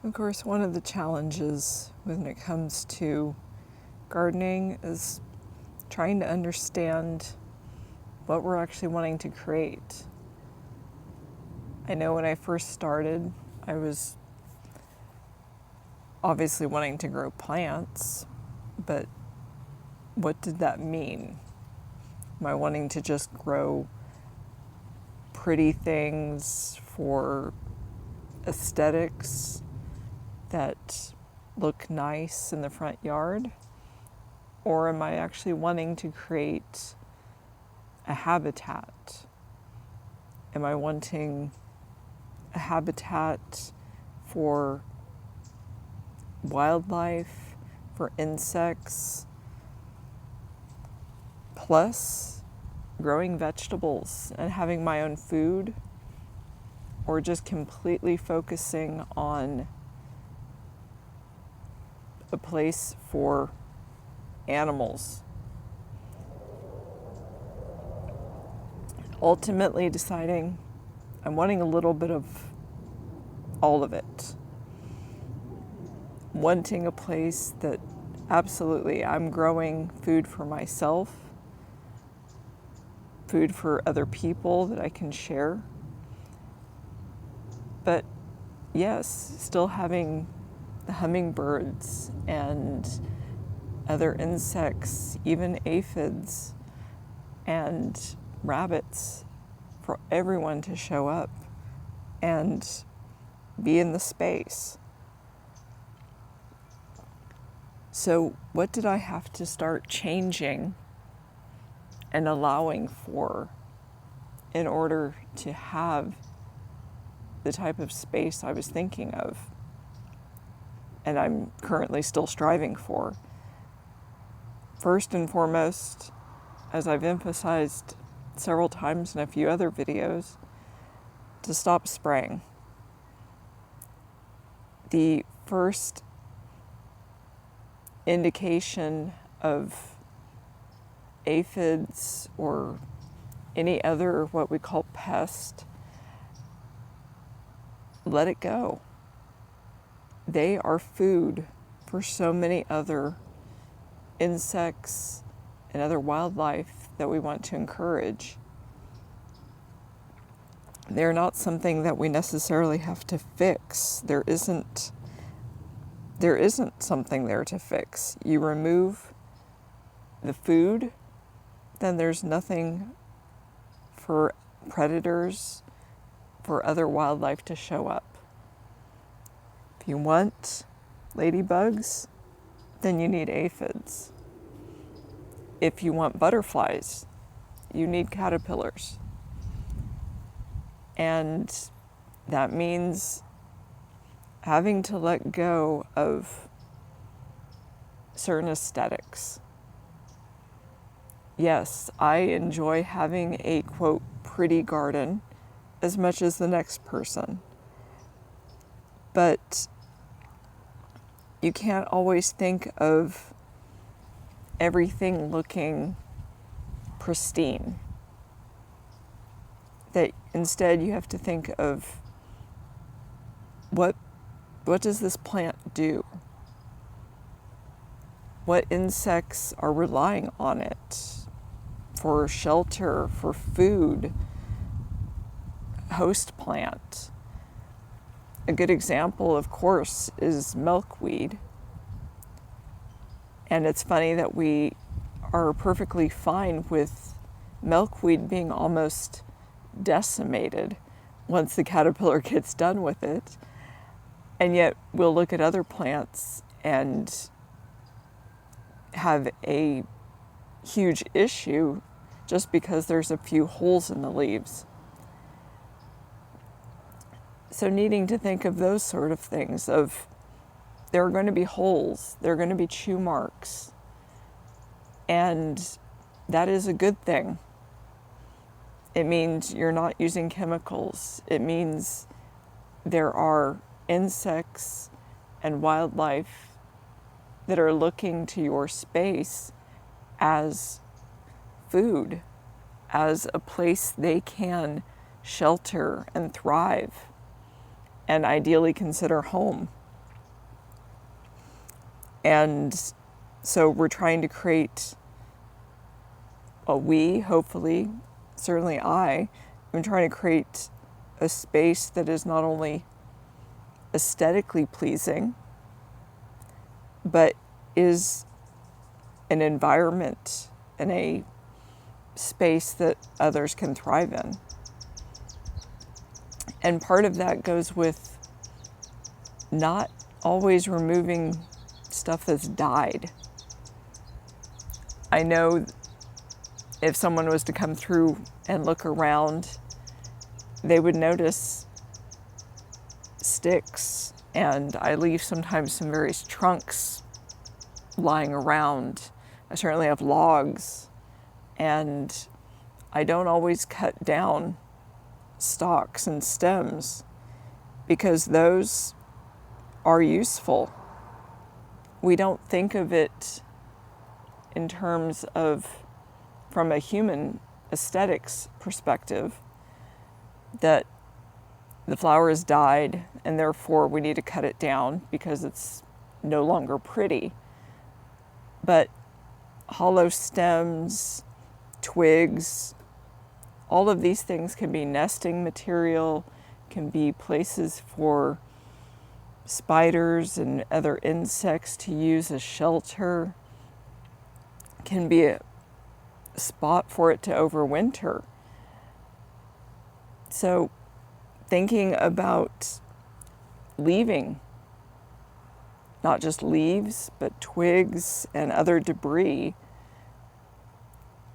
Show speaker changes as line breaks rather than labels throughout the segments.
Of course, one of the challenges when it comes to gardening is trying to understand what we're actually wanting to create. I know when I first started, I was obviously wanting to grow plants, but what did that mean? Am I wanting to just grow pretty things for aesthetics that look nice in the front yard? Or am I actually wanting to create a habitat? Am I wanting a habitat for wildlife, for insects, plus growing vegetables and having my own food, or just completely focusing on a place for animals? Ultimately deciding I'm wanting a little bit of all of it. Wanting a place that absolutely I'm growing food for myself, food for other people that I can share. But yes, still having the hummingbirds and other insects, even aphids and rabbits, for everyone to show up and be in the space. So what did I have to start changing and allowing for in order to have the type of space I was thinking of and I'm currently still striving for? First and foremost, as I've emphasized several times in a few other videos, to stop spraying. The first indication of aphids or any other what we call pest, let it go. They are food for so many other insects and other wildlife that we want to encourage. They're not something that we necessarily have to fix. There isn't something there to fix. You remove the food, then there's nothing for predators, for other wildlife to show up. If you want ladybugs, then you need aphids. If you want butterflies, you need caterpillars. And that means having to let go of certain aesthetics. Yes, I enjoy having a, quote, pretty garden as much as the next person. But you can't always think of everything looking pristine. That instead you have to think of what does this plant do? What insects are relying on it for shelter, for food, host plant? A good example, of course, is milkweed. And it's funny that we are perfectly fine with milkweed being almost decimated once the caterpillar gets done with it. And yet we'll look at other plants and have a huge issue just because there's a few holes in the leaves. So needing to think of those sort of things, of there are going to be holes, there are going to be chew marks, and that is a good thing. It means you're not using chemicals. It means there are insects and wildlife that are looking to your space as food, as a place they can shelter and thrive and ideally consider home. And so we're trying to create hopefully, certainly I'm trying to create a space that is not only aesthetically pleasing, but is an environment and a space that others can thrive in. And part of that goes with not always removing stuff that's died. I know if someone was to come through and look around, they would notice sticks, and I leave sometimes some various trunks lying around. I certainly have logs, and I don't always cut down stalks and stems because those are useful. We don't think of it in terms of, from a human aesthetics perspective, that the flower has died and therefore we need to cut it down because it's no longer pretty. But hollow stems, twigs, all of these things can be nesting material, can be places for spiders and other insects to use as shelter, can be a spot for it to overwinter. So thinking about leaving not just leaves, but twigs and other debris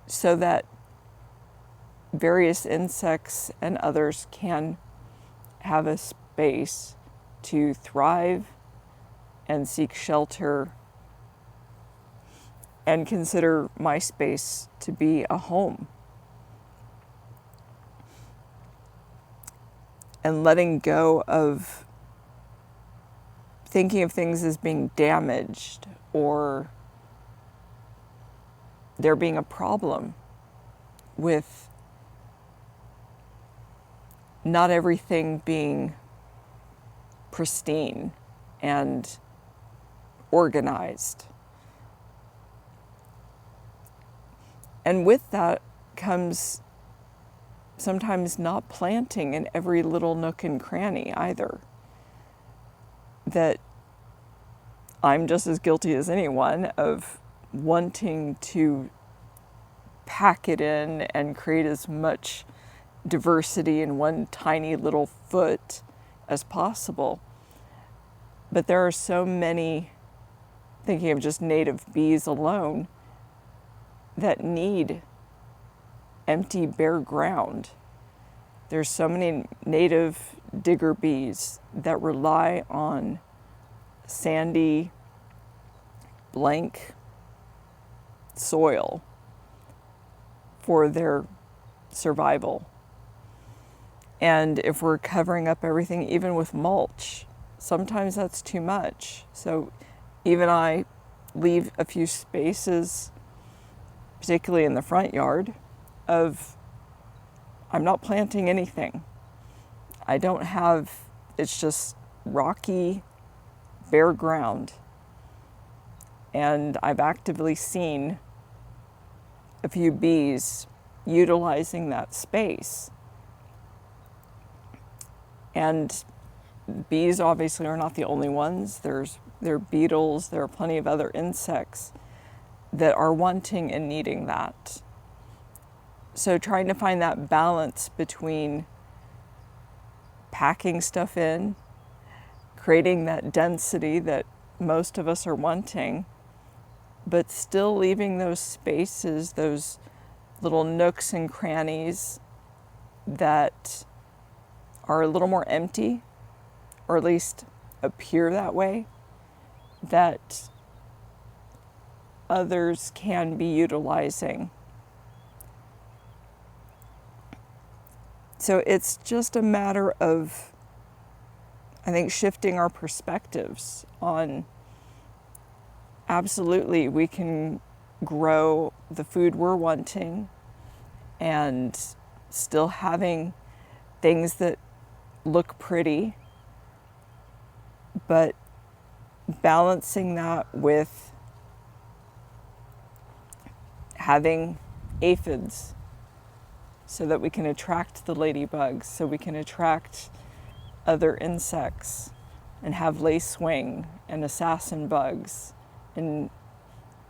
so that various insects and others can have a space to thrive and seek shelter and consider my space to be a home. And letting go of thinking of things as being damaged or there being a problem with not everything being pristine and organized. And with that comes sometimes not planting in every little nook and cranny either. That I'm just as guilty as anyone of wanting to pack it in and create as much diversity in one tiny little foot as possible. But there are so many, thinking of just native bees alone, that need empty, bare ground. There's so many native digger bees that rely on sandy, blank soil for their survival. And if we're covering up everything, even with mulch, sometimes that's too much. So even I leave a few spaces, particularly in the front yard, of I'm not planting anything. I don't have, it's just rocky, bare ground. And I've actively seen a few bees utilizing that space. And bees obviously are not the only ones. There are beetles, there are plenty of other insects that are wanting and needing that. So trying to find that balance between packing stuff in, creating that density that most of us are wanting, but still leaving those spaces, those little nooks and crannies that are a little more empty, or at least appear that way, that others can be utilizing. So it's just a matter of, I think, shifting our perspectives on, absolutely, we can grow the food we're wanting and still having things that look pretty, but balancing that with having aphids so that we can attract the ladybugs, so we can attract other insects and have lacewing and assassin bugs and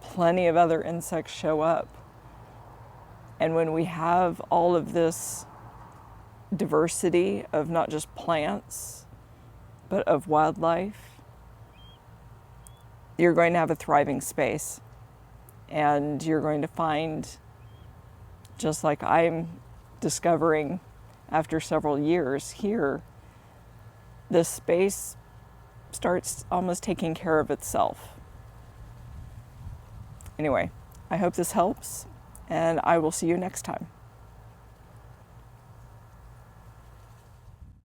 plenty of other insects show up. And when we have all of this diversity of not just plants, but of wildlife, you're going to have a thriving space. And you're going to find, just like I'm discovering after several years here, this space starts almost taking care of itself. Anyway, I hope this helps, and I will see you next time.